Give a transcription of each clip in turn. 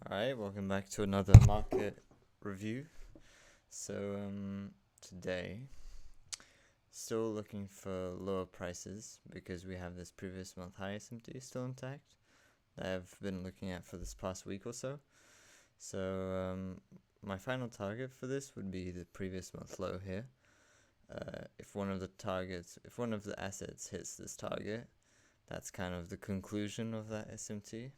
Alright, welcome back to another market review. So, today, still looking for lower prices because we have this previous month high SMT still intact that I've been looking at for this past week or so. So, my final target for this would be the previous month low here. If one of the assets hits this target, that's kind of the conclusion of that SMT.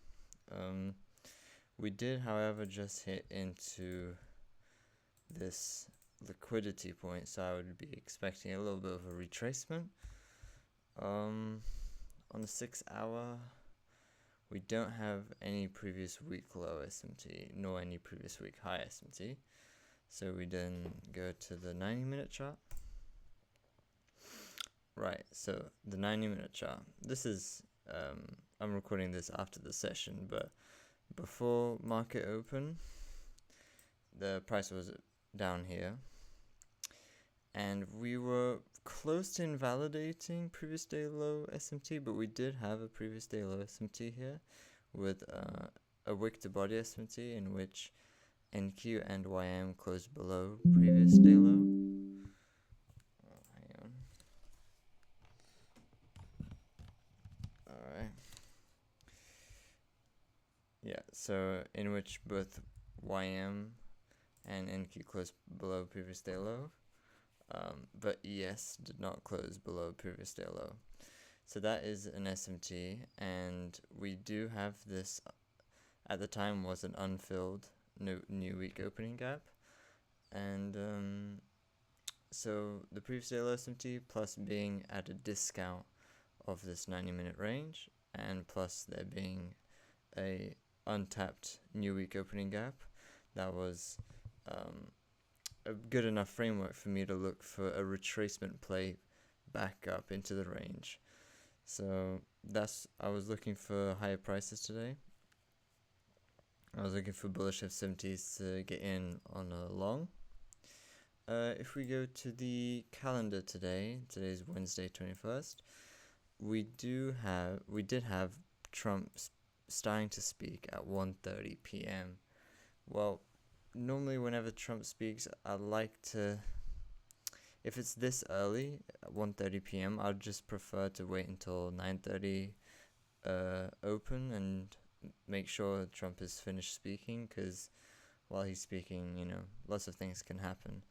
We did, however, just hit into this liquidity point, so I would be expecting a little bit of a retracement. On the 6 hour, we don't have any previous week low SMT, nor any previous week high SMT. So we then go to the 90-minute chart. Right, so the 90-minute chart. This is, I'm recording this after the session, but before market open, the price was down here, and we were close to invalidating previous day low SMT, but we did have a previous day low SMT here with a wick to body SMT in which NQ and YM closed below previous day low. Hang on. Alright. Yeah, so in which both YM and NQ closed below previous day low, but ES did not close below previous day low. So that is an SMT, and we do have this, at the time was an unfilled new week opening gap, and so the previous day low SMT plus being at a discount of this 90-minute range, and plus there being a untapped new week opening gap, that was a good enough framework for me to look for a retracement play back up into the range. So I was looking for higher prices today. I was looking for bullish F70s to get in on a long. If we go to the calendar today's Wednesday 21st, we did have Trump starting to speak at 1:30 p.m. Well, normally whenever Trump speaks, I like to, if it's this early at 1:30 p.m., I'd just prefer to wait until 9:30 open and make sure Trump is finished speaking, because while he's speaking, lots of things can happen.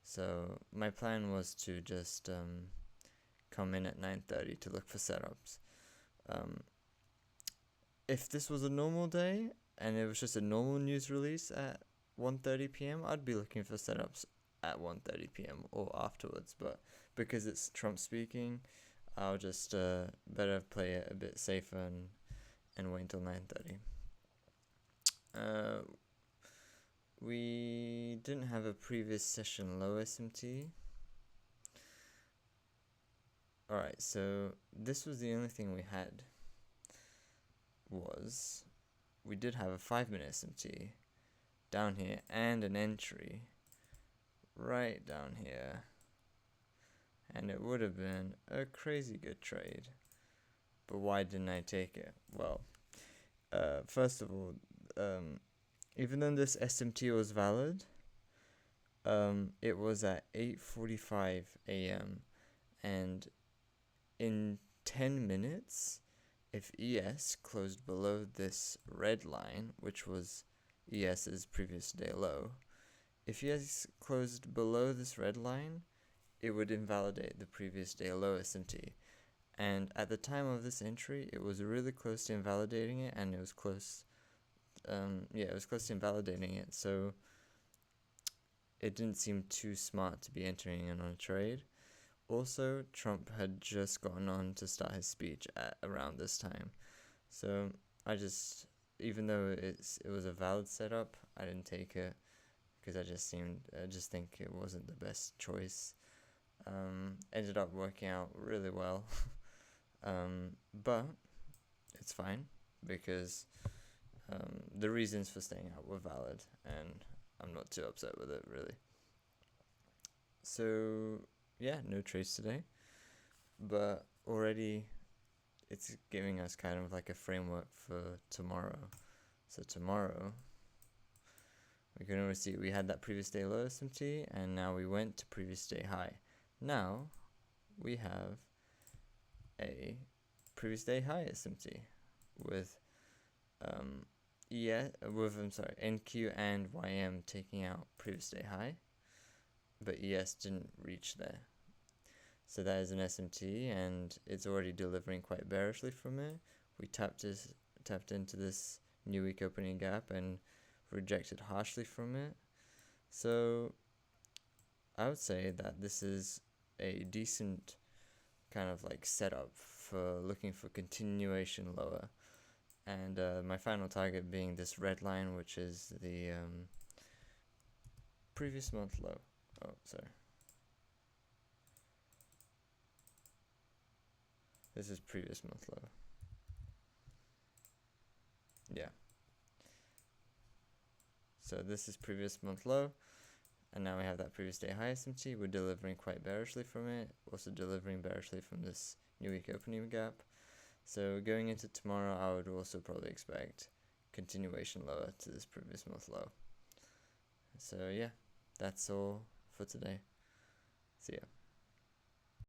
So my plan was to just come in at 9:30 to look for setups. If this was a normal day and it was just a normal news release at 1:30 p.m., I'd be looking for setups at 1:30 p.m. or afterwards. But because it's Trump speaking, I'll just better play it a bit safer and wait until 9:30. We didn't have a previous session low SMT. Alright, so this was the only thing we had. We did have a 5-minute SMT down here and an entry right down here, and it would have been a crazy good trade. But why didn't I take it? Well, first of all, even though this SMT was valid, it was at 8:45 a.m. and in 10 minutes, if ES closed below this red line, which was ES's previous day low, if ES closed below this red line, it would invalidate the previous day low SMT. And at the time of this entry, it was really close to invalidating it, and it was close. It was close to invalidating it. So it didn't seem too smart to be entering in on a trade. Also, Trump had just gotten on to start his speech at around this time. So I just, even though it was a valid setup, I didn't take it because I just think it wasn't the best choice. Ended up working out really well. But it's fine because the reasons for staying out were valid, and I'm not too upset with it, really. So yeah, no trades today, but already it's giving us kind of like a framework for tomorrow. So tomorrow We can already see we had that previous day low SMT, and now we went to previous day high. Now we have a previous day high SMT with NQ and YM taking out previous day high, but ES didn't reach there. So that is an SMT, and it's already delivering quite bearishly from it. We tapped into this new week opening gap and rejected harshly from it. So I would say that this is a decent kind of like setup for looking for continuation lower. And my final target being this red line, which is the previous month low. Oh, sorry. This is previous month low. Yeah. So this is previous month low, and now we have that previous day high SMT. We're delivering quite bearishly from it, also delivering bearishly from this new week opening gap. So going into tomorrow, I would also probably expect continuation lower to this previous month low. So yeah, that's all for today. See ya.